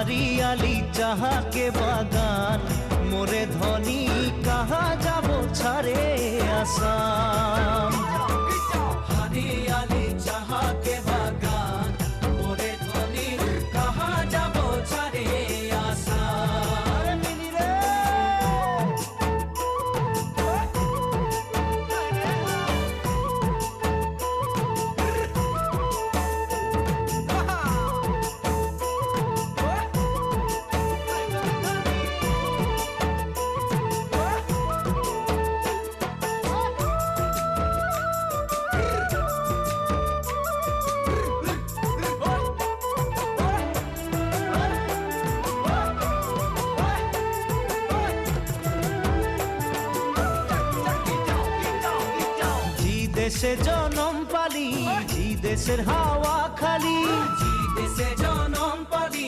हरियाली जहाँ के बागान मोरे धनी कहाँ जाबो छारे आसाम। हरियाली जहाँ के बागान मोरे धनी कहाँ जाबो छारे आसाम। দেশে জনম পালি জি দেশের হাওয়া খালি জি দেশে জনম পালি।